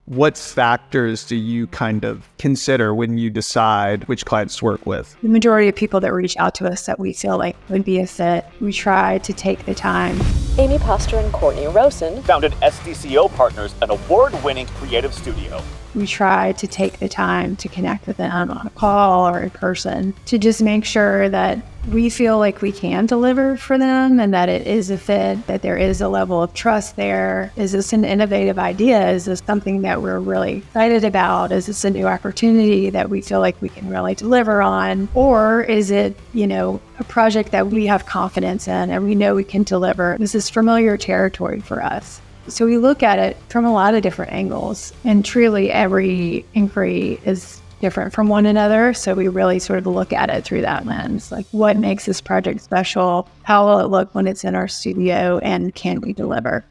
what factors do you kind of consider when you decide which clients to work with? The majority of people that reach out to us that we feel like would be a fit, we try to take the time. Amy Pastre and Courtney Rowson founded SDCO Partners, an award-winning creative studio. We try to take the time to connect with them on a call or in person to just make sure that we feel like we can deliver for them and that it is a fit, that there is a level of trust there. Is this an innovative idea? Is this something that we're really excited about? Is this a new opportunity that we feel like we can really deliver on? Or is it, a project that we have confidence in and we know we can deliver? This is familiar territory for us. So we look at it from a lot of different angles, and truly every inquiry is different from one another. So we really sort of look at it through that lens, like what makes this project special? How will it look when it's in our studio? And can we deliver?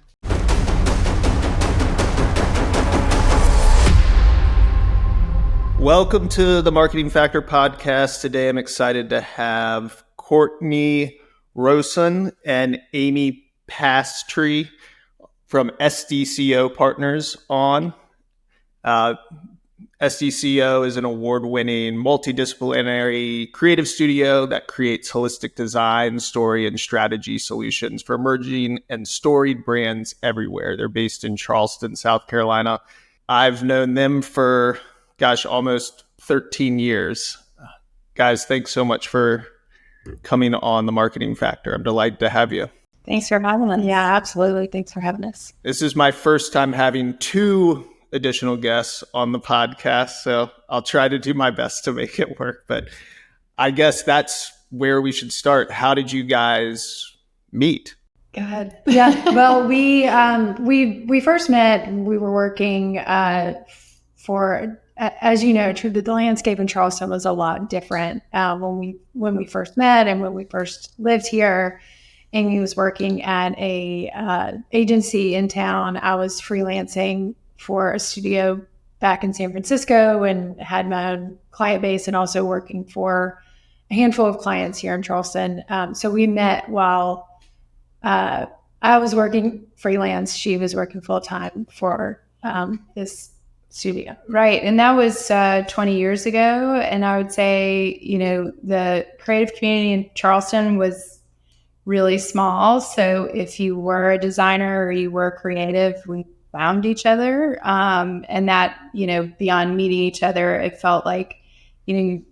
Welcome to the Marketing Factor podcast. Today I'm excited to have Courtney Rowson and Amy Pastre from SDCO Partners on. SDCO is an award-winning multi-disciplinary creative studio that creates holistic design, story, and strategy solutions for emerging and storied brands everywhere. They're based in Charleston, South Carolina. I've known them for, almost 13 years. Guys, thanks so much for coming on the Marketing Factor. I'm delighted to have you. Thanks for having us. Yeah, absolutely. Thanks for having us. This is my first time having two additional guests on the podcast, so I'll try to do my best to make it work. But I guess that's where we should start. How did you guys meet? Go ahead. Yeah. Well, we first met. We were working for, as you know, the landscape in Charleston was a lot different when we first met and when we first lived here. Amy was working at a agency in town. I was freelancing for a studio back in San Francisco and had my own client base, and also working for a handful of clients here in Charleston. So we met while I was working freelance. She was working full time for this studio. Right. And that was 20 years ago. And I would say, the creative community in Charleston was really small. So if you were a designer or you were creative, we found each other. And that, beyond meeting each other, it felt like, you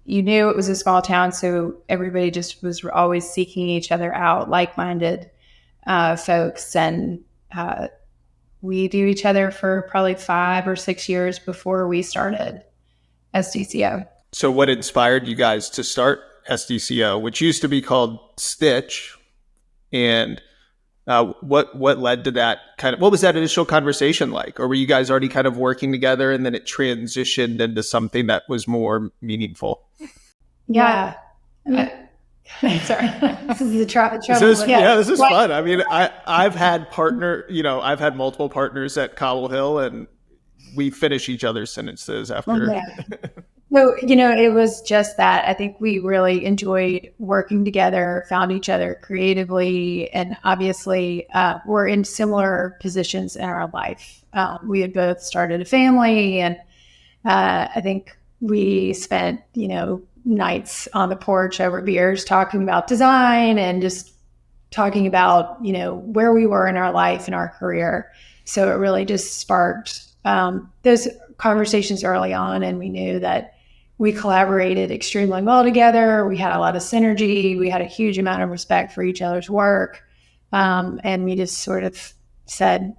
knew it was a small town. So everybody just was always seeking each other out, like-minded folks. And we knew each other for probably 5 or 6 years before we started SDCO. So what inspired you guys to start SDCO, which used to be called Stitch, and what led to that what was that initial conversation like? Or were you guys already kind of working together and then it transitioned into something that was more meaningful? Yeah. Sorry. This is the trouble. This is fun. I mean, I've had multiple partners at Cobble Hill, and we finish each other's sentences after. Oh, yeah. So, it was just that. I think we really enjoyed working together, found each other creatively, and obviously we're in similar positions in our life. We had both started a family, and I think we spent, nights on the porch over beers talking about design and just talking about, where we were in our life and our career. So it really just sparked those conversations early on, and we knew that we collaborated extremely well together. We had a lot of synergy. We had a huge amount of respect for each other's work. And we just sort of said,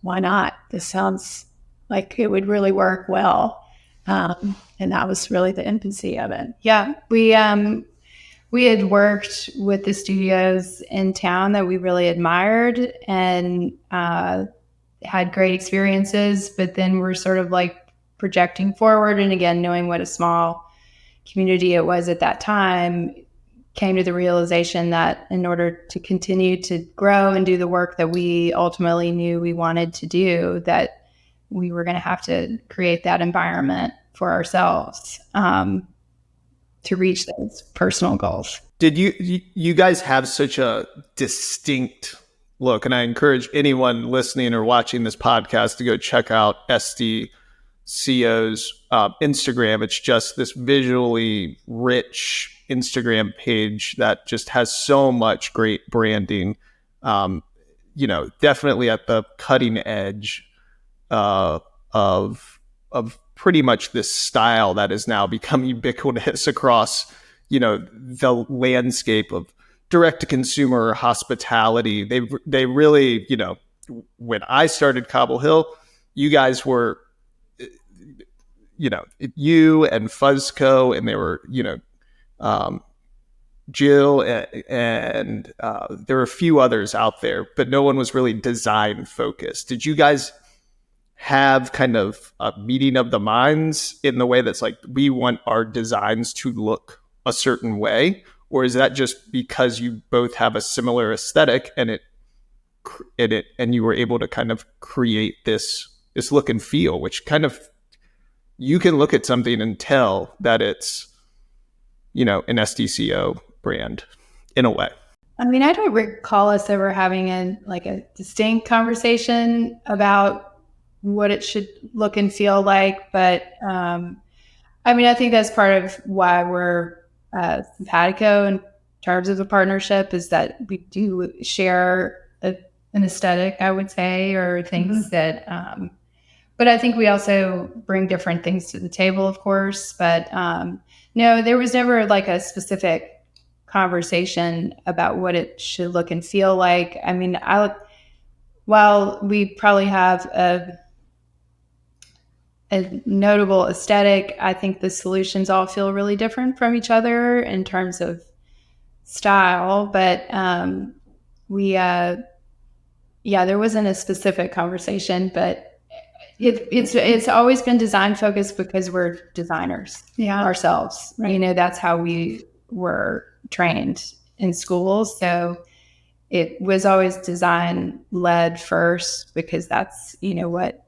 why not? This sounds like it would really work well. And that was really the infancy of it. Yeah, we had worked with the studios in town that we really admired and had great experiences, but then we're sort of like projecting forward, and again, knowing what a small community it was at that time, came to the realization that in order to continue to grow and do the work that we ultimately knew we wanted to do, that we were going to have to create that environment for ourselves to reach those personal goals. Did you guys have such a distinct look. And I encourage anyone listening or watching this podcast to go check out SDCO's Instagram. It's just this visually rich Instagram page that just has so much great branding. Definitely at the cutting edge of pretty much this style that has now become ubiquitous across, the landscape of direct to consumer hospitality. They really, when I started Cobble Hill, you guys were, you and Fuzzco, and they were, Jill, and there were a few others out there, but no one was really design focused. Did you guys have kind of a meeting of the minds in the way that's like, we want our designs to look a certain way? Or is that just because you both have a similar aesthetic and you were able to kind of create this look and feel, which kind of, you can look at something and tell that it's, an SDCO brand in a way? I mean, I don't recall us ever having a distinct conversation about what it should look and feel like. But I think that's part of why we're simpatico in terms of the partnership, is that we do share an aesthetic, I would say, or things that, but I think we also bring different things to the table, of course. But no, there was never like a specific conversation about what it should look and feel like. I mean, while we probably have a notable aesthetic, I think the solutions all feel really different from each other in terms of style. But there wasn't a specific conversation, but it's always been design focused because we're designers ourselves. Right. That's how we were trained in school. So it was always design led first, because that's, what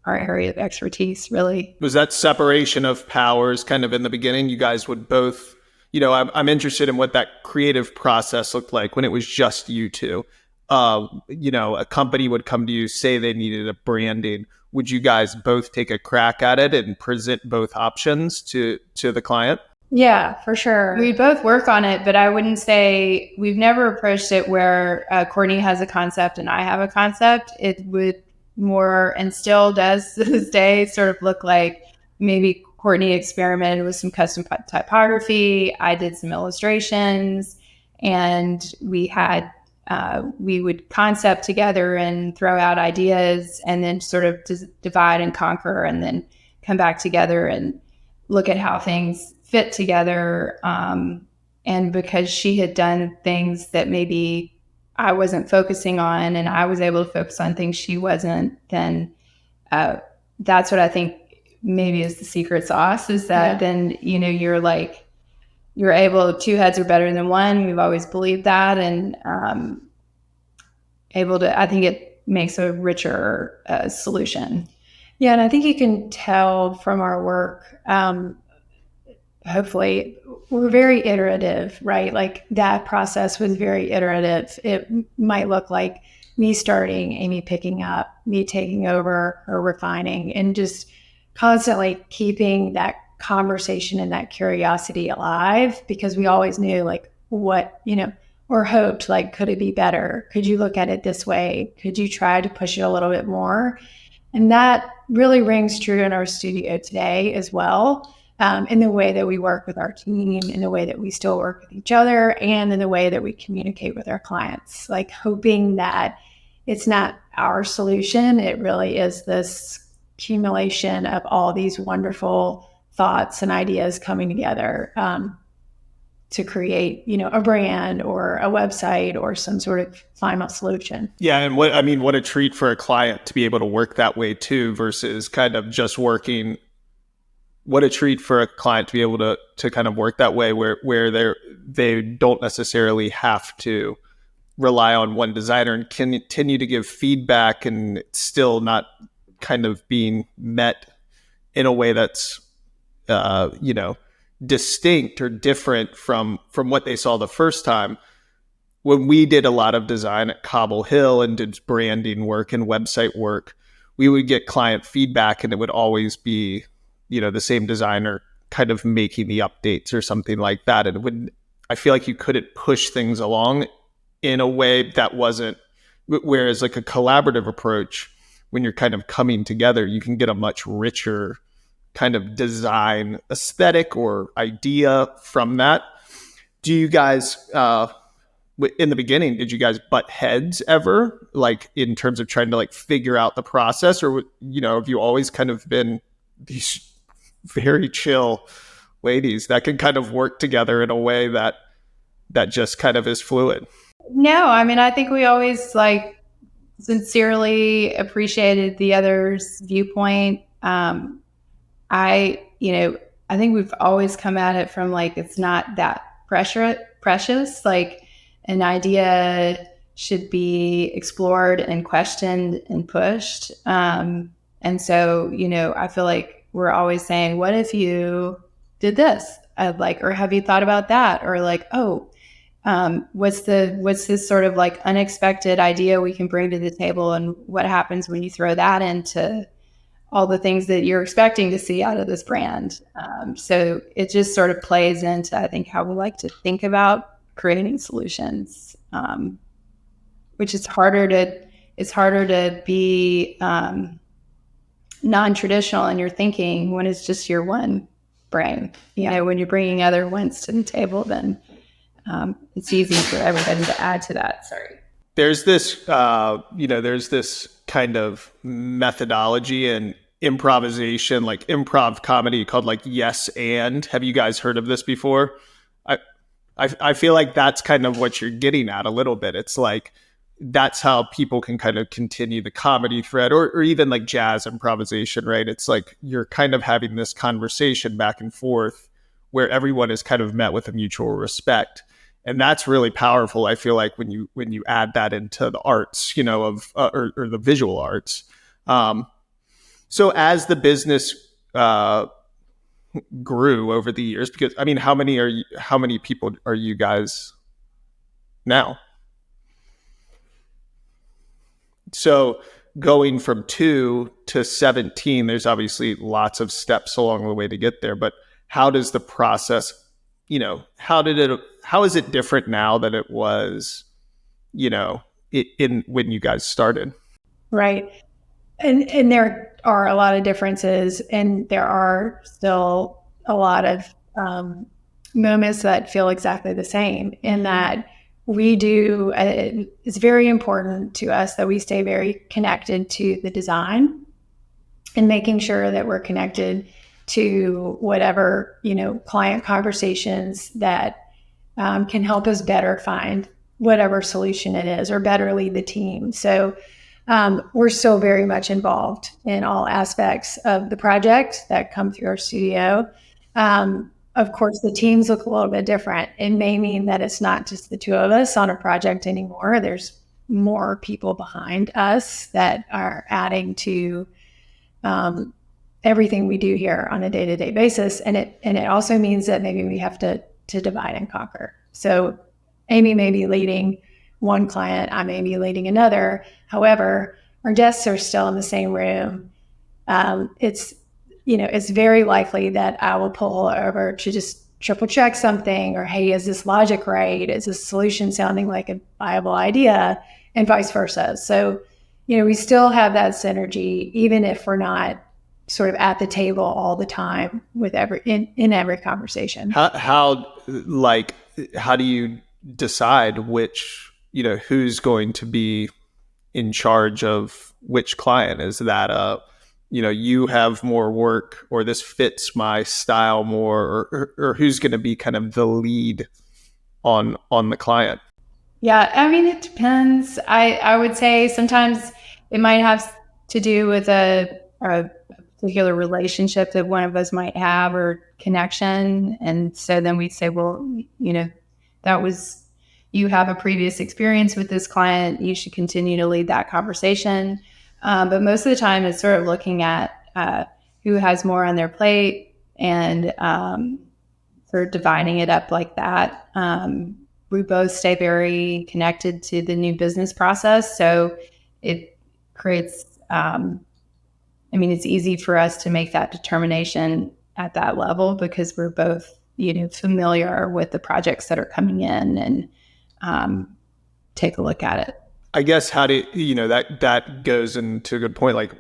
our area of expertise really. Was that separation of powers kind of in the beginning? You guys would both, I'm interested in what that creative process looked like when it was just you two. A company would come to you, say they needed a branding. Would you guys both take a crack at it and present both options to the client? Yeah, for sure. We both work on it, but I wouldn't say we've never approached it where Courtney has a concept and I have a concept. It would more, and still does to this day, sort of look like maybe Courtney experimented with some custom typography. I did some illustrations, and we would concept together and throw out ideas, and then sort of divide and conquer, and then come back together and look at how things fit together. And because she had done things that maybe I wasn't focusing on, and I was able to focus on things she wasn't, then that's what I think maybe is the secret sauce, is that then, you're able, two heads are better than one. We've always believed that, and I think it makes a richer solution. Yeah, and I think you can tell from our work, hopefully, we're very iterative, right? Like that process was very iterative. It might look like me starting, Amy picking up, me taking over, or refining, and just constantly keeping that conversation and that curiosity alive, because we always knew like what, or hoped, like, could it be better? Could you look at it this way? Could you try to push it a little bit more? And that really rings true in our studio today as well. In the way that we work with our team, in the way that we still work with each other, and in the way that we communicate with our clients, like hoping that it's not our solution. It really is this accumulation of all these wonderful thoughts and ideas coming together to create, a brand or a website or some sort of final solution. Yeah. And what a treat for a client to be able to work that way too, versus kind of just working. What a treat for a client to be able to kind of work that way, where they don't necessarily have to rely on one designer and continue to give feedback, and it's still not kind of being met in a way that's distinct or different from what they saw the first time. when we did a lot of design at Cobble Hill and did branding work and website work, we would get client feedback and it would always be, the same designer kind of making the updates or something like that. And I feel like you couldn't push things along in a way that wasn't, whereas like a collaborative approach, when you're kind of coming together, you can get a much richer kind of design aesthetic or idea from that. Do you guys, in the beginning, did you guys butt heads ever, like in terms of trying to like figure out the process, or have you always kind of been these very chill ladies that can kind of work together in a way that just kind of is fluid? No, I mean, I think we always like sincerely appreciated the other's viewpoint. I think we've always come at it from like, it's not that precious. Like an idea should be explored and questioned and pushed. And so, I feel like we're always saying, what if you did this? Or have you thought about that? Or like, what's this sort of like unexpected idea we can bring to the table? And what happens when you throw that into all the things that you're expecting to see out of this brand? So it just sort of plays into, I think, how we like to think about creating solutions, which is harder to be non-traditional in your thinking when it's just your one brain. When you're bringing other ones to the table, then it's easy for everybody to add to that. Sorry. There's this, there's this kind of methodology and improvisation, like improv comedy called like yes and. Have you guys heard of this before? I feel like that's kind of what you're getting at a little bit. It's like that's how people can kind of continue the comedy thread, or even like jazz improvisation, right? It's like you're kind of having this conversation back and forth where everyone is kind of met with a mutual respect. And that's really powerful. I feel like when you add that into the arts, or the visual arts. So as the business grew over the years, because I mean, how many people are you guys now? So going from 2 to 17, there's obviously lots of steps along the way to get there. But how does the process, how is it different now than it was, in when you guys started? Right. And there are a lot of differences, and there are still a lot of moments that feel exactly the same, in that we do, it's very important to us that we stay very connected to the design and making sure that we're connected to whatever, client conversations that can help us better find whatever solution it is, or better lead the team. So we're still very much involved in all aspects of the project that come through our studio. Of course, the teams look a little bit different. It may mean that it's not just the two of us on a project anymore. There's more people behind us that are adding to everything we do here on a day-to-day basis. And it also means that maybe we have to divide and conquer. So Amy may be leading one client, I may be leading another. However, our desks are still in the same room. It's very likely that I will pull over to just triple check something, or, hey, is this logic right? Is this solution sounding like a viable idea? And vice versa. So, we still have that synergy, even if we're not sort of at the table all the time with in every conversation. How do you decide which, who's going to be in charge of which client? Is that you have more work, or this fits my style more, or who's going to be kind of the lead on the client? Yeah, I mean, it depends. I would say sometimes it might have to do with a particular relationship that one of us might have, or connection. And so then we say, well, you have a previous experience with this client, you should continue to lead that conversation. But most of the time it's sort of looking at who has more on their plate, and sort of dividing it up like that. we both stay very connected to the new business process. So it creates, it's easy for us to make that determination at that level because we're both, familiar with the projects that are coming in and take a look at it. I guess that goes into a good point. Like,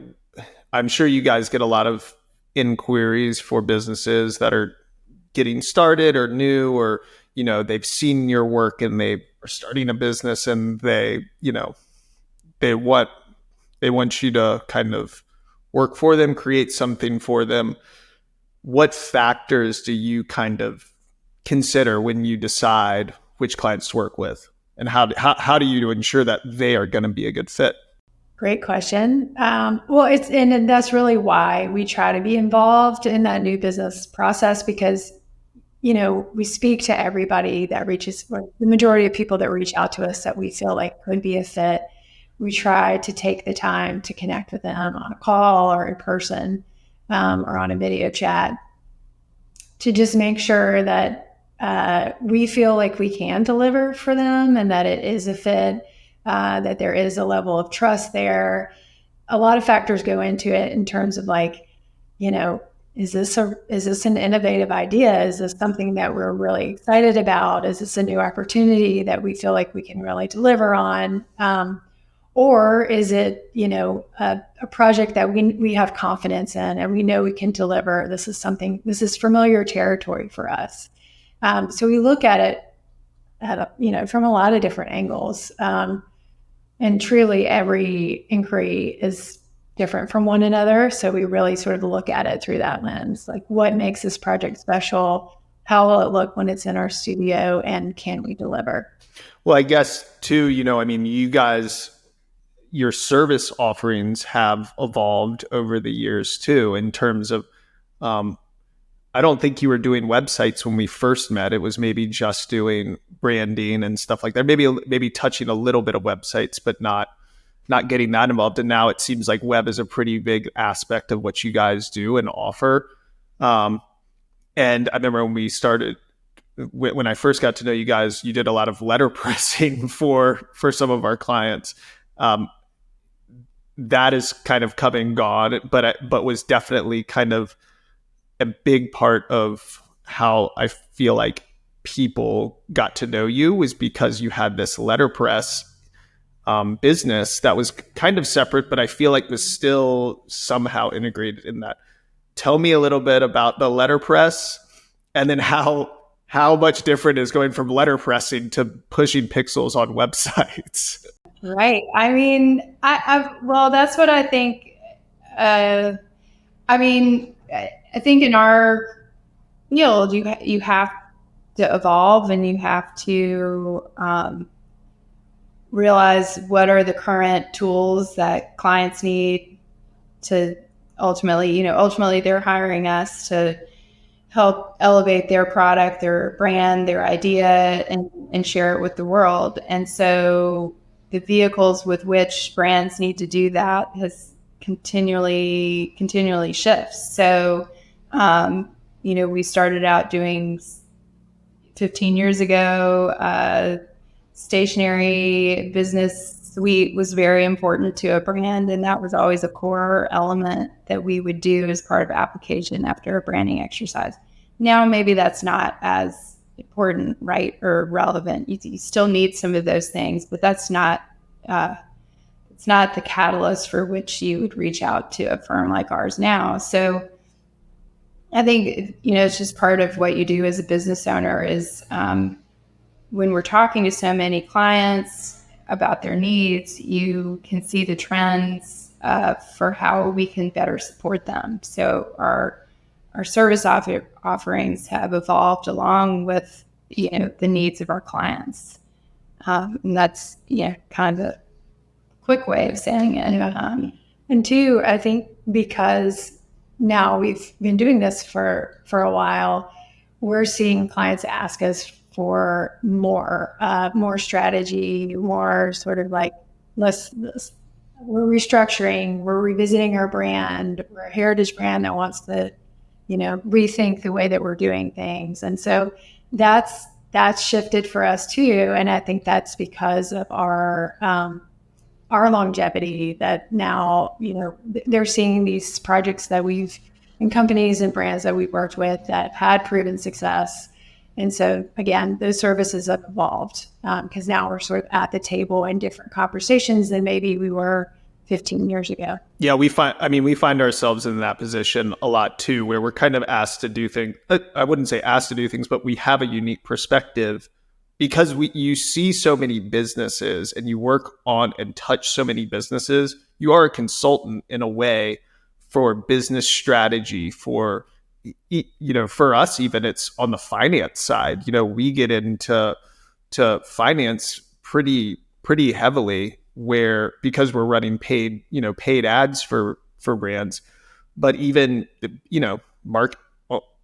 I'm sure you guys get a lot of inquiries for businesses that are getting started or new, or, they've seen your work and they are starting a business and they want you to kind of work for them, create something for them. What factors do you kind of consider when you decide which clients to work with? And how do you ensure that they are going to be a good fit? Great question. And that's really why we try to be involved in that new business process because, we speak to everybody that the majority of people that reach out to us that we feel like could be a fit. We try to take the time to connect with them on a call or in person or on a video chat to just make sure that we feel like we can deliver for them and that it is a fit, that there is a level of trust there. A lot of factors go into it in terms of is this an innovative idea? Is this something that we're really excited about? Is this a new opportunity that we feel like we can really deliver on? Or is it, a project that we have confidence in and we know we can deliver? This is familiar territory for us. So we look at it from a lot of different angles. And truly every inquiry is different from one another. So we really sort of look at it through that lens, like what makes this project special? How will it look when it's in our studio? And can we deliver? Well, I guess too, you guys, your service offerings have evolved over the years too, in terms of, I don't think you were doing websites when we first met. It was maybe just doing branding and stuff like that. Maybe touching a little bit of websites, but not getting that involved. And now it seems like web is a pretty big aspect of what you guys do and offer. And I remember when I first got to know you guys, you did a lot of letterpressing for some of our clients. That is kind of come and gone, but was definitely kind of a big part of how I feel like people got to know you, was because you had this letterpress business that was kind of separate, but I feel like was still somehow integrated in that. Tell me a little bit about the letterpress, and then how much different is going from letterpressing to pushing pixels on websites. Right. That's what I think. I think in our field, you have to evolve and you have to realize what are the current tools that clients need to ultimately they're hiring us to help elevate their product, their brand, their idea, and share it with the world. And so the vehicles with which brands need to do that has continually shifts. So, we started out doing 15 years ago, stationary business suite was very important to a brand. And that was always a core element that we would do as part of application after a branding exercise. Now, maybe that's not as important, right, or relevant. You still need some of those things, but that's not, it's not the catalyst for which you would reach out to a firm like ours now. So I think, it's just part of what you do as a business owner is when we're talking to so many clients about their needs, you can see the trends for how we can better support them. So our service offerings have evolved along with, the needs of our clients. And that's, kind of a quick way of saying it. And two, I think because now we've been doing this for a while, we're seeing clients ask us for more strategy, more sort of like we're restructuring, we're revisiting our brand, we're a heritage brand that wants to, rethink the way that we're doing things. And so that's that's shifted for us too. And I think that's because of our longevity, that now, they're seeing these projects that and companies and brands that we've worked with that have had proven success. And so again, those services have evolved because now we're sort of at the table in different conversations than maybe we were 15 years ago. Yeah, we find ourselves in that position a lot too, where we're kind of asked to do things. I wouldn't say asked to do things, but we have a unique perspective because you see so many businesses and you work on and touch so many businesses. You are a consultant in a way for business strategy, for us, even it's on the finance side. We get into finance pretty heavily, where because we're running paid ads for brands, but even not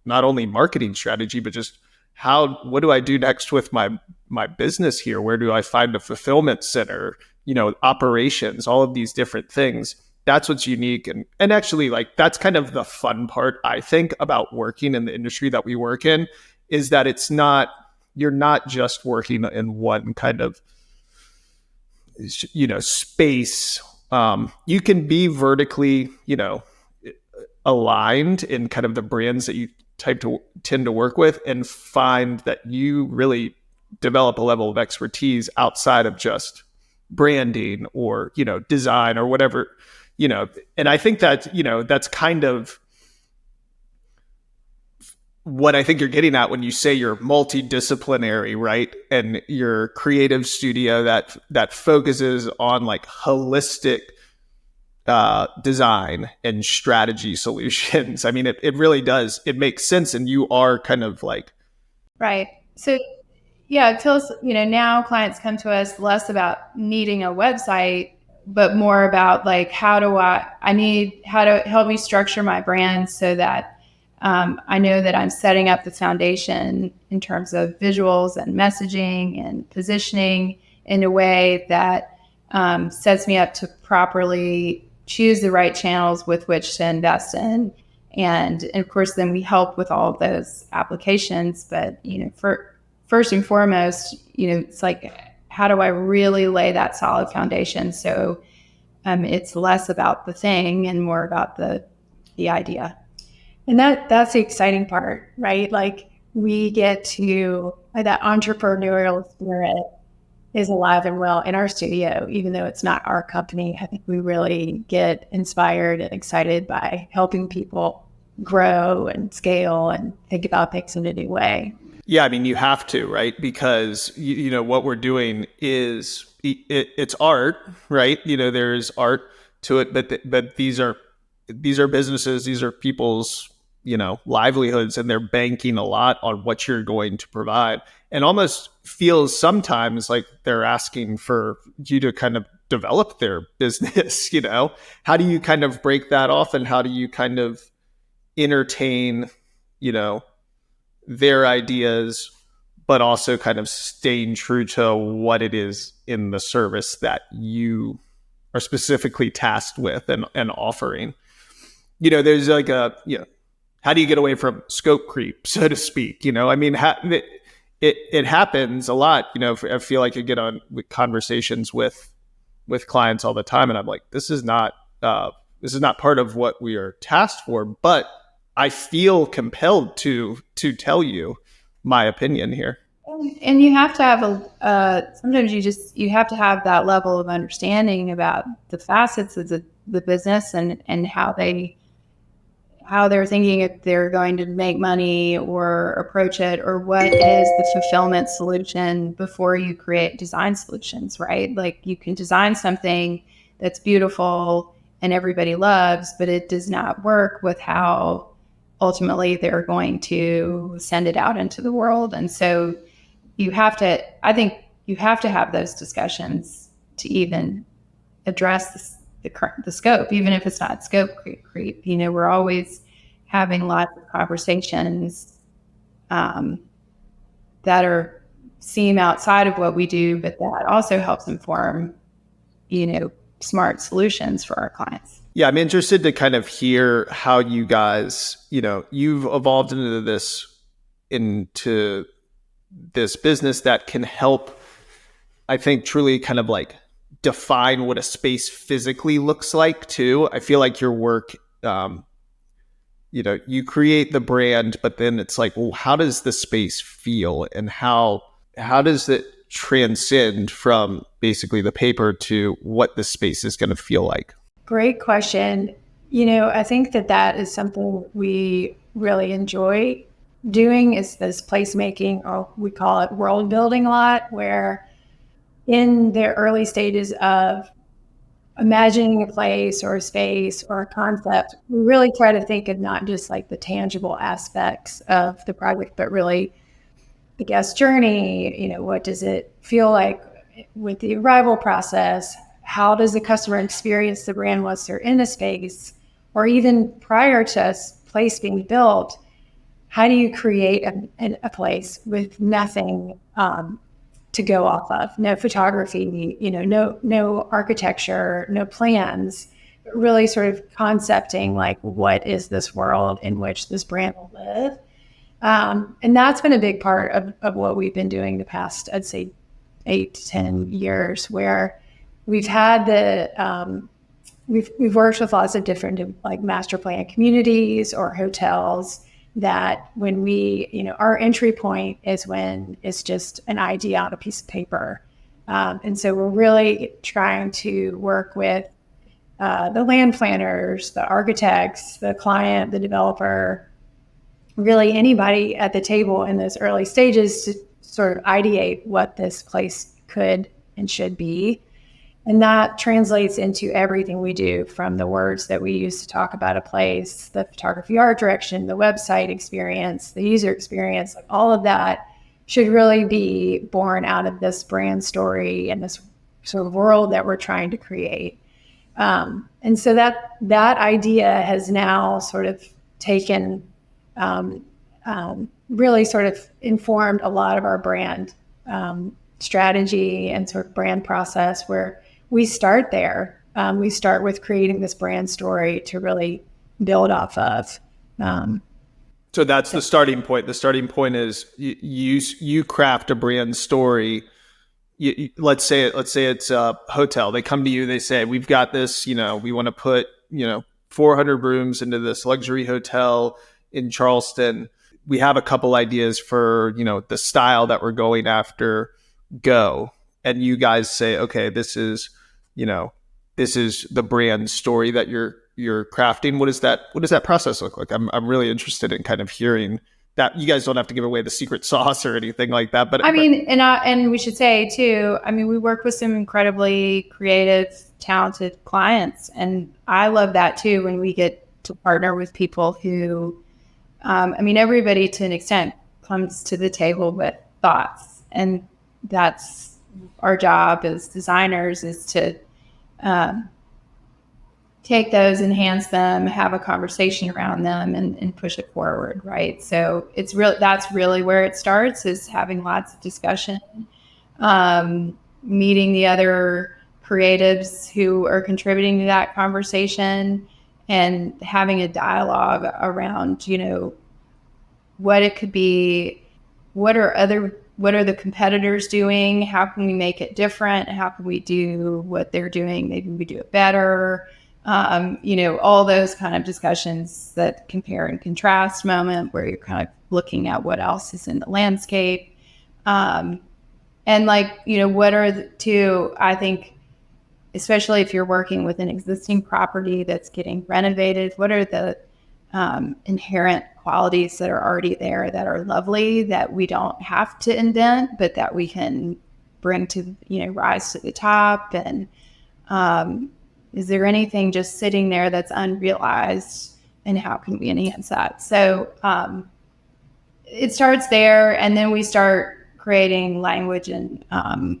only marketing strategy, but just what do I do next with my business here? Where do I find a fulfillment center? Operations, all of these different things. That's what's unique. And actually, like, that's kind of the fun part, I think, about working in the industry that we work in, is that you're not just working in one kind of, space. You can be vertically, aligned in kind of the brands that you tend to work with, and find that you really develop a level of expertise outside of just branding or, design or whatever. And I think that, that's kind of what I think you're getting at when you say you're multidisciplinary, right? And your creative studio that focuses on like holistic design and strategy solutions. I mean, it really does. It makes sense. And you are kind of like. Right. So yeah, it feels, now clients come to us less about needing a website, but more about like, how to help me structure my brand so that I know that I'm setting up the foundation in terms of visuals and messaging and positioning in a way that sets me up to properly choose the right channels with which to invest in. And of course, then we help with all of those applications. But, first and foremost, it's like, how do I really lay that solid foundation? So it's less about the thing and more about the idea. And that's the exciting part, right? Like, we get to, that entrepreneurial spirit is alive and well in our studio, even though it's not our company. I think we really get inspired and excited by helping people grow and scale and think about things in a new way. Yeah, I mean, you have to, right? Because what we're doing is it's art, right? There's art to it, but these are businesses, these are people's livelihoods, and they're banking a lot on what you're going to provide, and almost feels sometimes like they're asking for you to kind of develop their business. How do you kind of break that off, and how do you kind of entertain their ideas, but also kind of staying true to what it is in the service that you are specifically tasked with and offering. There's like how do you get away from scope creep, so to speak? I mean, it happens a lot. I feel like I get on with conversations with clients all the time, and I'm like, this is not part of what we are tasked for, but I feel compelled to tell you my opinion here. And you have to have sometimes you have to have that level of understanding about the facets of the business and how they're thinking if they're going to make money or approach it, or what is the fulfillment solution before you create design solutions, right? Like, you can design something that's beautiful and everybody loves, but it does not work with how ultimately they're going to send it out into the world. And so I think you have to have those discussions to even address the scope, even if it's not scope creep. We're always having lots of conversations that seem outside of what we do, but that also helps inform, smart solutions for our clients. Yeah, I'm interested to kind of hear how you guys, you've evolved into this business that can help, I think, truly kind of like define what a space physically looks like too. I feel like your work, you create the brand, but then it's like, well, how does the space feel, and how does it transcend from basically the paper to what the space is going to feel like? Great question. I think that is something we really enjoy doing, is this placemaking, or we call it world building a lot, where in the early stages of imagining a place or a space or a concept, we really try to think of not just like the tangible aspects of the project, but really the guest journey. What does it feel like with the arrival process? How does the customer experience the brand once they're in a space, or even prior to a place being built? How do you create a place with nothing to go off of? No photography, no architecture, no plans, but really sort of concepting like, what is this world in which this brand will live? And that's been a big part of what we've been doing the past, I'd say, 8 to 10 years, where we've had we've worked with lots of different like master plan communities or hotels, that when our entry point is when it's just an idea on a piece of paper. And so we're really trying to work with the land planners, the architects, the client, the developer, really anybody at the table in those early stages, to sort of ideate what this place could and should be. And that translates into everything we do, from the words that we use to talk about a place, the photography, art direction, the website experience, the user experience. Like, all of that should really be born out of this brand story and this sort of world that we're trying to create. And so that idea has now sort of taken, really sort of informed a lot of our brand strategy and sort of brand process, where we start there. We start with creating this brand story to really build off of. So that's the starting point. The starting point is you craft a brand story. Let's say it's a hotel. They come to you. They say, we've got this. We want to put 400 rooms into this luxury hotel in Charleston. We have a couple ideas for the style that we're going after. Go. And you guys say, okay, this is the brand story that you're crafting. What does that process look like? I'm really interested in kind of hearing that. You guys don't have to give away the secret sauce or anything like that, but and we should say too, we work with some incredibly creative, talented clients, and I love that too, when we get to partner with people who, everybody to an extent comes to the table with thoughts, and that's our job as designers, is to take those, enhance them, have a conversation around them, and push it forward, right? So that's really where it starts, is having lots of discussion, meeting the other creatives who are contributing to that conversation, and having a dialogue around, what it could be, what are the competitors doing? How can we make it different? How can we do what they're doing? Maybe we do it better. All those kind of discussions, that compare and contrast moment, where you're kind of looking at what else is in the landscape. And what are the two, I think, especially if you're working with an existing property that's getting renovated, what are the inherent qualities that are already there that are lovely, that we don't have to invent, but that we can bring to, rise to the top? And is there anything just sitting there that's unrealized, and how can we enhance that? So it starts there, and then we start creating language and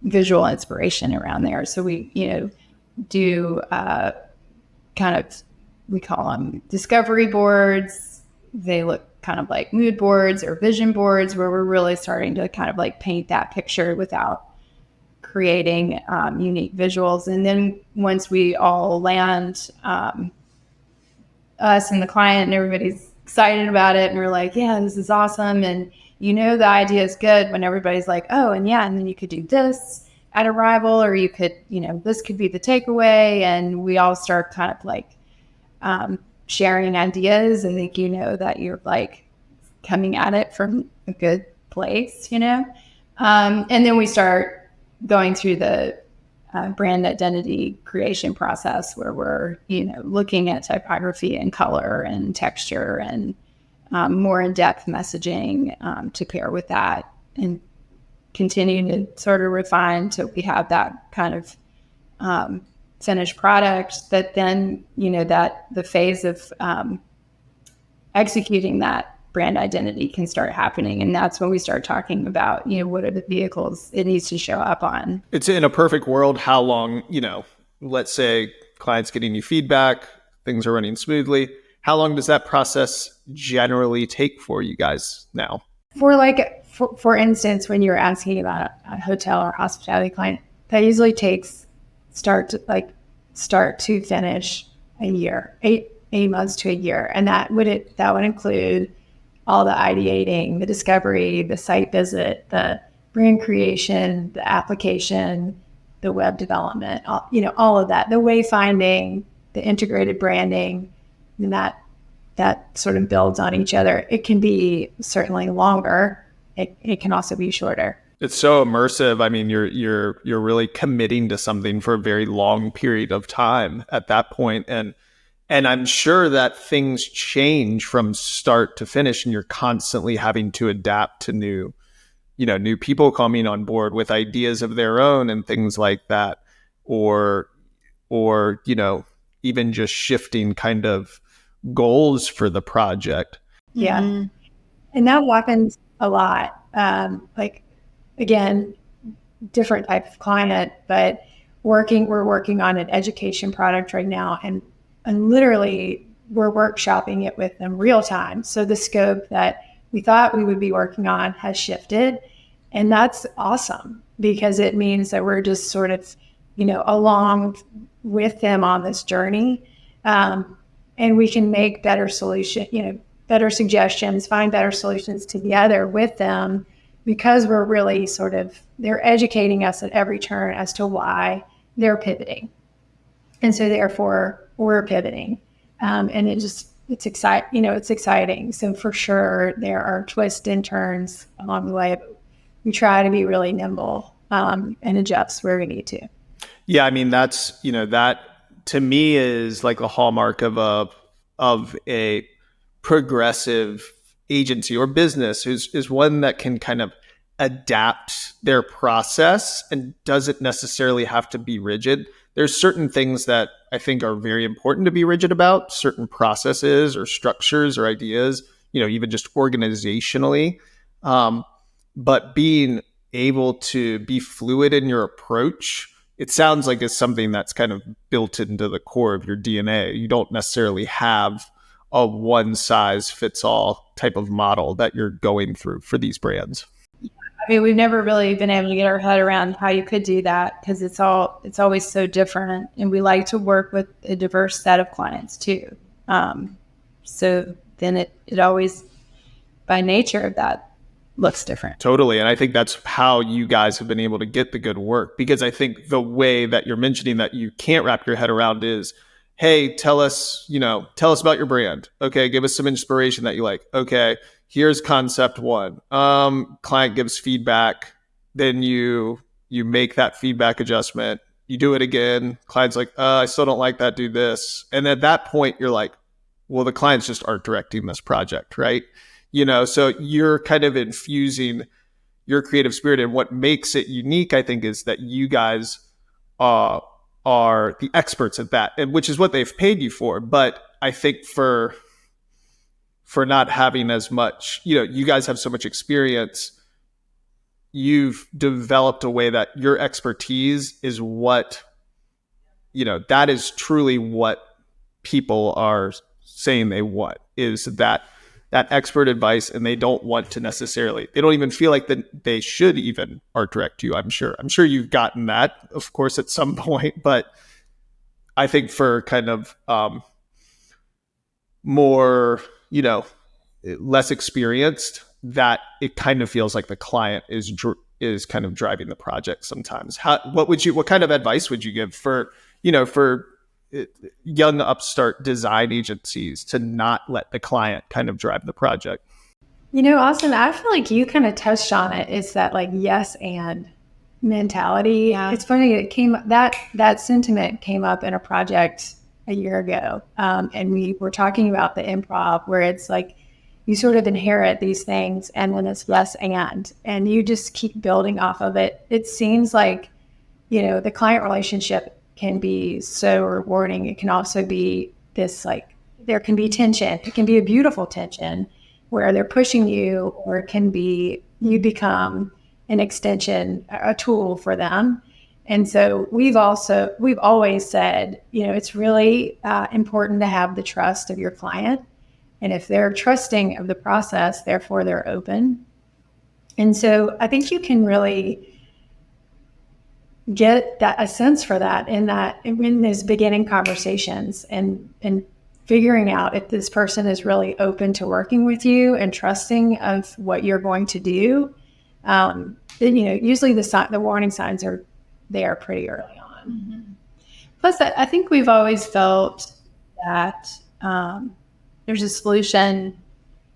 visual inspiration around there. So we, do we call them discovery boards. They look kind of like mood boards or vision boards, where we're really starting to kind of like paint that picture without creating unique visuals. And then once we all land, us and the client and everybody's excited about it and we're like, yeah, this is awesome. And the idea is good when everybody's like, oh, and yeah, and then you could do this at arrival, or you could, this could be the takeaway. And we all start kind of like sharing ideas. I think that you're like coming at it from a good place, and then we start going through the brand identity creation process where we're, looking at typography and color and texture and more in-depth messaging to pair with that, and continue to sort of refine till we have that kind of finished product that then, that the phase of executing that brand identity can start happening. And that's when we start talking about, what are the vehicles it needs to show up on. It's in a perfect world. How long, let's say clients getting you feedback, things are running smoothly. How long does that process generally take for you guys now? For instance, when you're asking about a hotel or hospitality client, that usually takes start to finish a year, eight months to a year. And that would include all the ideating, the discovery, the site visit, the brand creation, the application, the web development, all of that, the wayfinding, the integrated branding, and that sort of builds on each other. It can be certainly longer. It can also be shorter. It's so immersive. I mean, you're really committing to something for a very long period of time at that point. And I'm sure that things change from start to finish, and you're constantly having to adapt to new people coming on board with ideas of their own and things like that, or even just shifting kind of goals for the project. Yeah. Mm-hmm. And that happens a lot. Again, different type of client, but we're working on an education product right now, and literally we're workshopping it with them real time. So the scope that we thought we would be working on has shifted. And that's awesome because it means that we're just sort of, along with them on this journey. And we can make better better suggestions, find better solutions together with them, because we're really they're educating us at every turn as to why they're pivoting. And so therefore we're pivoting. And it's exciting. So for sure there are twists and turns along the way, but we try to be really nimble and adjust where we need to. Yeah. I mean, that's, that to me is like a hallmark of a progressive agency or business is one that can kind of adapt their process and doesn't necessarily have to be rigid. There's certain things that I think are very important to be rigid about, certain processes or structures or ideas, even just organizationally. But being able to be fluid in your approach, it sounds like it's something that's kind of built into the core of your DNA. You don't necessarily have a one size fits all type of model that you're going through for these brands. I mean, we've never really been able to get our head around how you could do that, because it's always so different, and we like to work with a diverse set of clients too. So then it always, by nature of that, looks different. Totally. And I think that's how you guys have been able to get the good work, because I think the way that you're mentioning that you can't wrap your head around is, hey, tell us about your brand. Okay, give us some inspiration that you like. Okay, here's concept one. Client gives feedback. Then you make that feedback adjustment. You do it again. Client's like, I still don't like that. Do this. And at that point, you're like, well, the client's just art directing this project, right? So you're kind of infusing your creative spirit. And what makes it unique, I think, is that you guys are the experts at that, and which is what they've paid you for. But I think for not having as much, you guys have so much experience, you've developed a way that your expertise is what, that is truly what people are saying they want, is that expert advice. And they don't even feel like that they should even art direct you. I'm sure you've gotten that, of course, at some point, but I think for kind of more, less experienced, that it kind of feels like the client is kind of driving the project sometimes. What kind of advice would you give for young upstart design agencies to not let the client kind of drive the project? Austin, I feel like you kind of touched on it. It's that like yes and mentality. Yeah. It's funny, that sentiment came up in a project a year ago, and we were talking about the improv, where it's like you sort of inherit these things, and then it's yes and you just keep building off of it. It seems like the client relationship can be so rewarding. It can also be this, like, there can be tension. It can be a beautiful tension where they're pushing you, or it can be you become an extension, a tool for them. And so we've always said, it's really important to have the trust of your client. And if they're trusting of the process, therefore they're open. And so I think you can really get a sense for that in those beginning conversations, and figuring out if this person is really open to working with you and trusting of what you're going to do. Usually the warning signs are there pretty early on. Mm-hmm. Plus, I think we've always felt that there's a solution.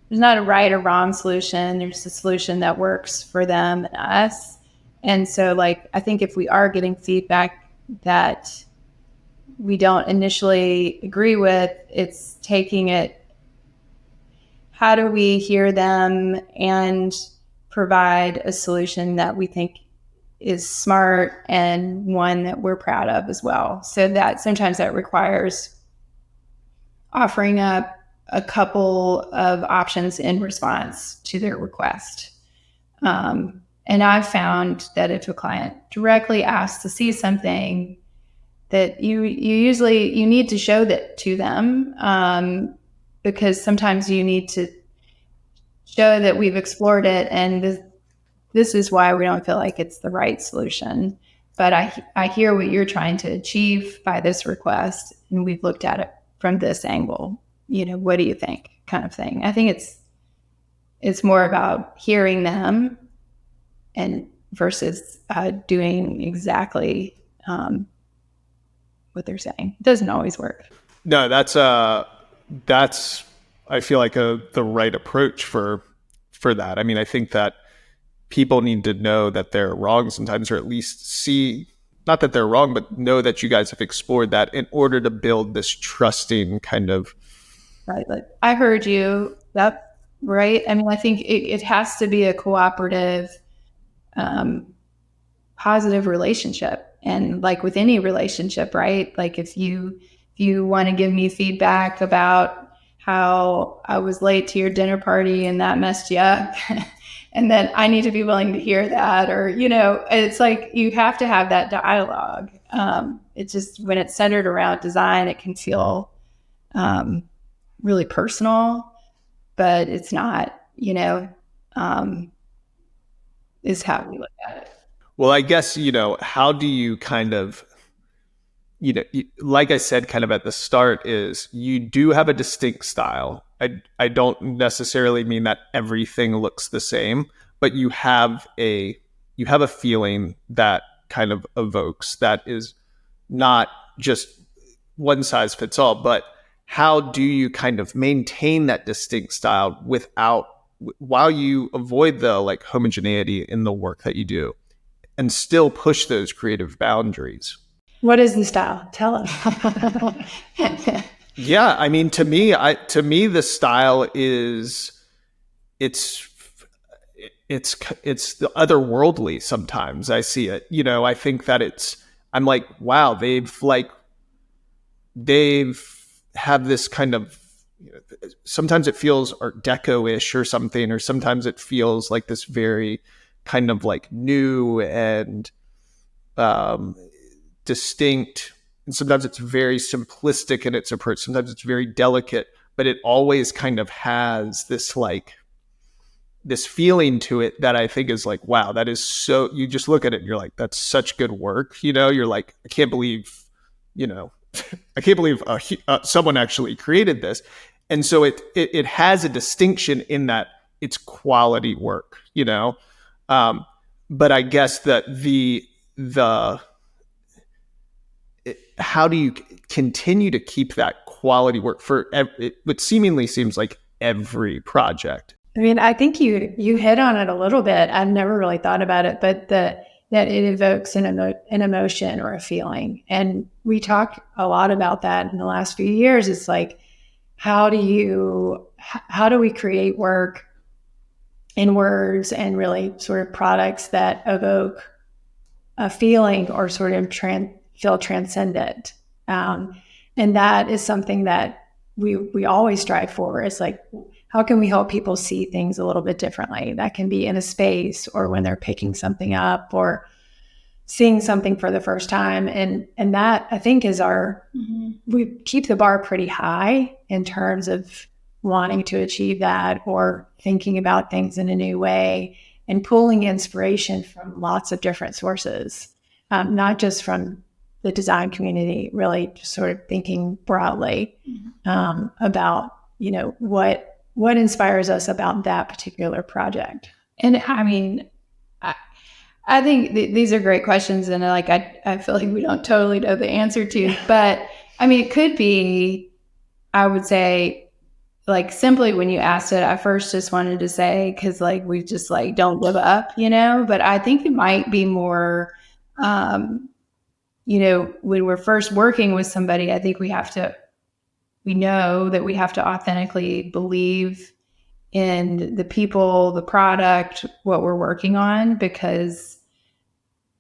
There's not a right or wrong solution. There's a solution that works for them and us. And so, I think if we are getting feedback that we don't initially agree with, it's taking it, how do we hear them and provide a solution that we think is smart and one that we're proud of as well. So that sometimes that requires offering up a couple of options in response to their request. And I've found that if a client directly asks to see something, that you need to show that to them, because sometimes you need to show that we've explored it, and this is why we don't feel like it's the right solution. But I hear what you're trying to achieve by this request, and we've looked at it from this angle. What do you think, kind of thing. I think it's more about hearing them and versus doing exactly what they're saying. It doesn't always work. No, that's I feel like the right approach for that. I mean, I think that people need to know that they're wrong sometimes, or at least see, not that they're wrong, but know that you guys have explored that in order to build this trusting kind of. Right. Like, I heard you. That right. I mean, I think it has to be a cooperative, positive relationship. And like with any relationship, right? Like if you want to give me feedback about how I was late to your dinner party and that messed you up, and then I need to be willing to hear that, or, it's like you have to have that dialogue. It's just when it's centered around design, it can feel really personal, but it's not, is how we look at it. Well, I guess, how do you kind of, like I said, kind of at the start, is you do have a distinct style. I don't necessarily mean that everything looks the same, but you have a feeling that kind of evokes, that is not just one size fits all, but how do you kind of maintain that distinct style while you avoid the like homogeneity in the work that you do and still push those creative boundaries? What is the style? Tell us. Yeah, I mean, to me, the style is it's the otherworldly. Sometimes I see it. I think that I'm like, wow, they've have this kind of. Sometimes it feels Art Deco-ish or something, or sometimes it feels like this very kind of like new and distinct. And sometimes it's very simplistic in its approach. Sometimes it's very delicate, but it always kind of has this feeling to it that I think is like, wow, that is so, you just look at it and you're like, that's such good work. You're like, I can't believe, I can't believe someone actually created this. And so it has a distinction in that it's quality work, you know? But I guess that how do you continue to keep that quality work for what seemingly seems like every project? I mean, I think you hit on it a little bit. I've never really thought about it, but that it evokes an emotion or a feeling. And we talked a lot about that in the last few years. It's like, how do we create work in words and really sort of products that evoke a feeling or sort of feel transcendent? And that is something that we always strive for. It's like, how can we help people see things a little bit differently? That can be in a space or when they're picking something up or seeing something for the first time. And that, I think, is we keep the bar pretty high in terms of wanting to achieve that or thinking about things in a new way and pulling inspiration from lots of different sources, not just from the design community, really just sort of thinking broadly about, what inspires us about that particular project. And I mean, I think these are great questions, and I feel like we don't totally know the answer to, but I mean, it could be, I would say, like, simply when you asked it, I first just wanted to say, because like we just like don't give up, but I think it might be more, when we're first working with somebody, I think we know that we have to authentically believe in the people, the product, what we're working on,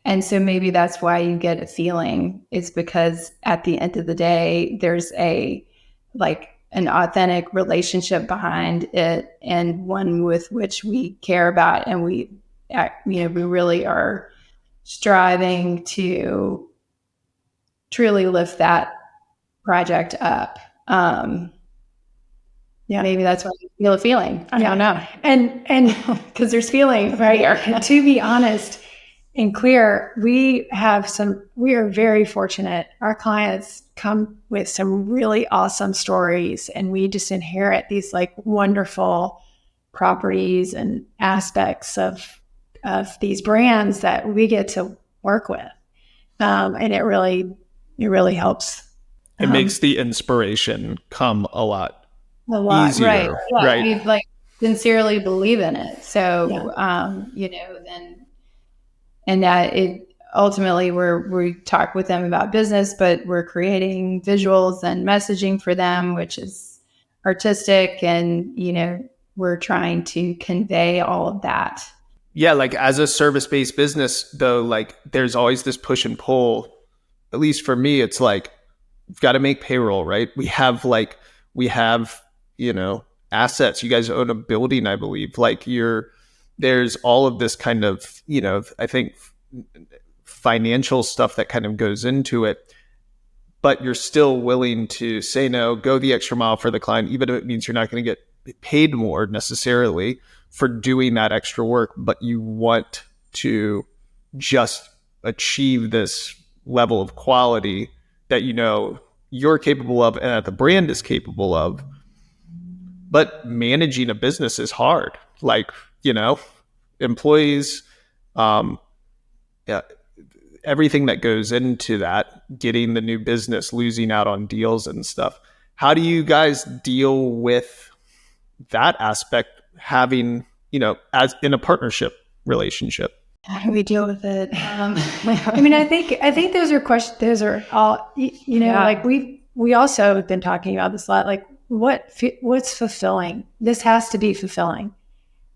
and so maybe that's why you get a feeling, is because at the end of the day, there's an authentic relationship behind it, and one with which we care about, and we really are striving to truly lift that project up. Maybe that's why you feel a feeling. I don't know. And because there's feeling right here. And to be honest and clear, we are very fortunate. Our clients come with some really awesome stories, and we just inherit these like wonderful properties and aspects of these brands that we get to work with. And it really helps. It makes the inspiration come a lot easier. Right. Yeah, right. We sincerely believe in it. So, and that it ultimately we talk with them about business, but we're creating visuals and messaging for them, which is artistic. And, we're trying to convey all of that. Yeah. Like as a service-based business though, like there's always this push and pull. At least for me, it's like, we've got to make payroll, right? We have assets. You guys own a building, I believe. There's all of this kind of, I think financial stuff that kind of goes into it, but you're still willing to say no, go the extra mile for the client, even if it means you're not going to get paid more necessarily for doing that extra work, but you want to just achieve this level of quality that you're capable of and that the brand is capable of. But managing a business is hard. Employees, everything that goes into that, getting the new business, losing out on deals and stuff. How do you guys deal with that aspect, having, as in a partnership relationship? How do we deal with it? I mean, I think those are questions. Those are all, like we also have been talking about this a lot. Like, what's fulfilling? This has to be fulfilling.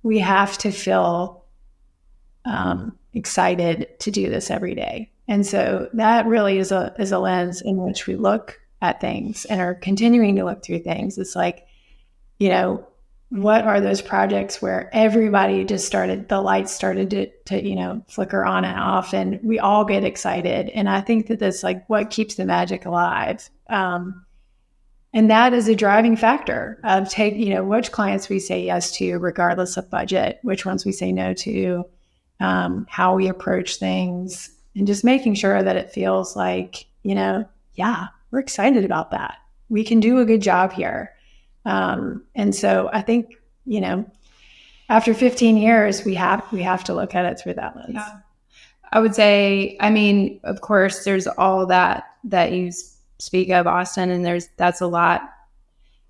We have to feel excited to do this every day, and so that really is a lens in which we look at things and are continuing to look through things. It's like, what are those projects where everybody just the lights started to flicker on and off, and we all get excited. And I think that that's like what keeps the magic alive. And that is a driving factor of which clients we say yes to, regardless of budget, which ones we say no to, how we approach things, and just making sure that it feels like, we're excited about that. We can do a good job here. And so I think, after 15 years, we have to look at it through that lens. Yeah. I would say, of course, there's all that you speak of, Austin, and that's a lot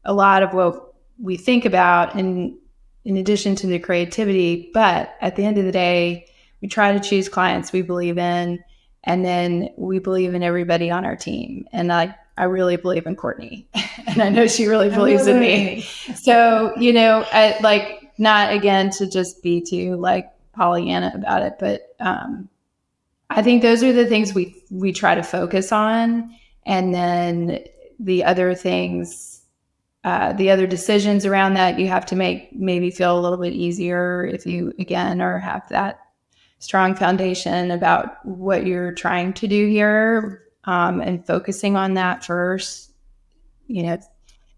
of what we think about in addition to the creativity. But at the end of the day, we try to choose clients we believe in, and then we believe in everybody on our team. And I really believe in Courtney, and I know she really believes in me. So, not again to just be too Pollyanna about it, but I think those are the things we try to focus on. And then the other things, the other decisions around that you have to make maybe feel a little bit easier if you, again, or have that strong foundation about what you're trying to do here, and focusing on that first.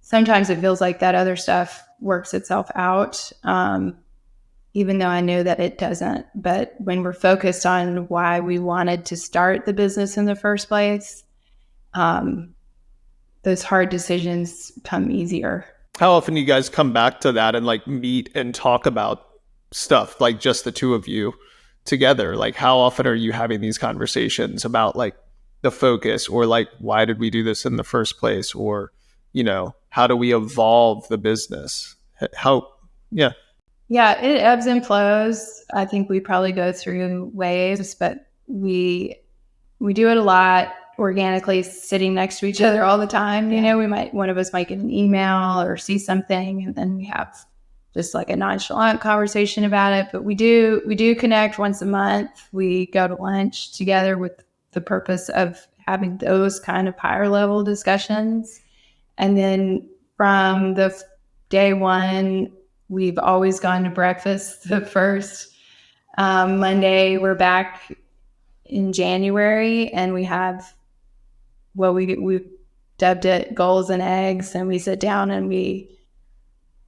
Sometimes it feels like that other stuff works itself out, even though I know that it doesn't. But when we're focused on why we wanted to start the business in the first place, those hard decisions come easier. How often do you guys come back to that and meet and talk about stuff, just the two of you together? How often are you having these conversations about the focus, or why did we do this in the first place, or how do we evolve the business? Yeah, it ebbs and flows. I think we probably go through waves, but we do it a lot organically, sitting next to each other all the time. One of us might get an email or see something, and then we have just a nonchalant conversation about it. But we do connect once a month. We go to lunch together with the purpose of having those kind of higher level discussions. And then from the day one, we've always gone to breakfast the first Monday. We're back in January, and we have we dubbed it goals and eggs. And we sit down and we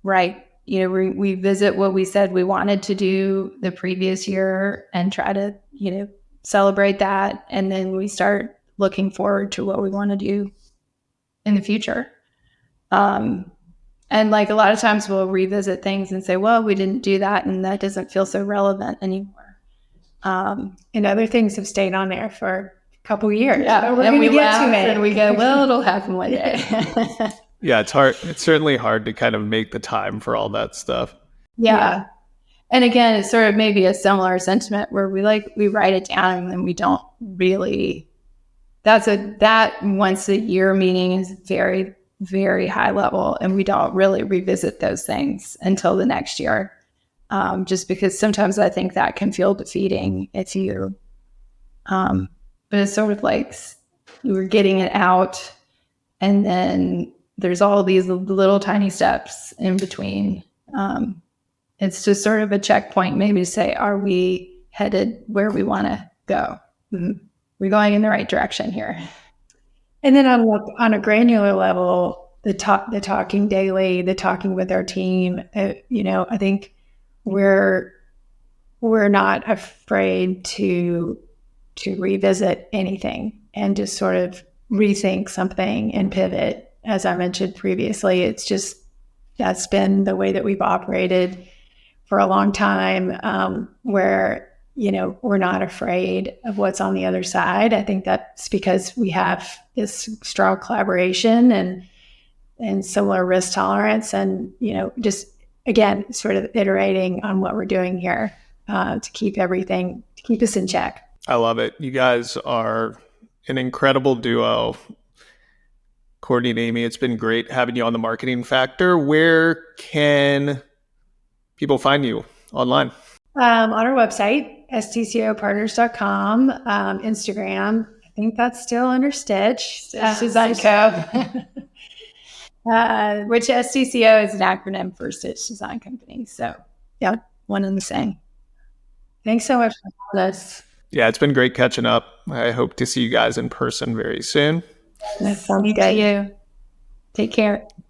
write, we visit what we said we wanted to do the previous year and try to, celebrate that. And then we start looking forward to what we want to do in the future. And a lot of times we'll revisit things and say, well, we didn't do that, and that doesn't feel so relevant anymore. And other things have stayed on there for a couple of years. Yeah, we're going to get to it. And we go, well, it'll happen one day. Yeah, it's hard. It's certainly hard to kind of make the time for all that stuff. Yeah. And again, it's sort of maybe a similar sentiment where we write it down, and then we don't really, that once a year meeting is very, very high level, and we don't really revisit those things until the next year. Just because sometimes I think that can feel defeating if you, but it's sort of you were getting it out, and then there's all these little tiny steps in between. It's just sort of a checkpoint, maybe to say, are we headed where we want to go? Mm-hmm. We're going in the right direction here. And then on a granular level, the talking daily, the talking with our team, I think we're not afraid to revisit anything and just sort of rethink something and pivot. As I mentioned previously, it's just, that's been the way that we've operated for a long time, where, we're not afraid of what's on the other side. I think that's because we have this strong collaboration and similar risk tolerance, and, just, again, sort of iterating on what we're doing here to keep us in check. I love it. You guys are an incredible duo. Courtney and Amy, it's been great having you on the Marketing Factor. Where can people find you online? On our website, SDCOPartners.com, Instagram. I think that's still under Stitch. Design Co. Which SDCO is an acronym for Stitch Design Company. So, yeah, one and the same. Thanks so much for having us. Yeah, it's been great catching up. I hope to see you guys in person very soon. That sounds good. You. Take care.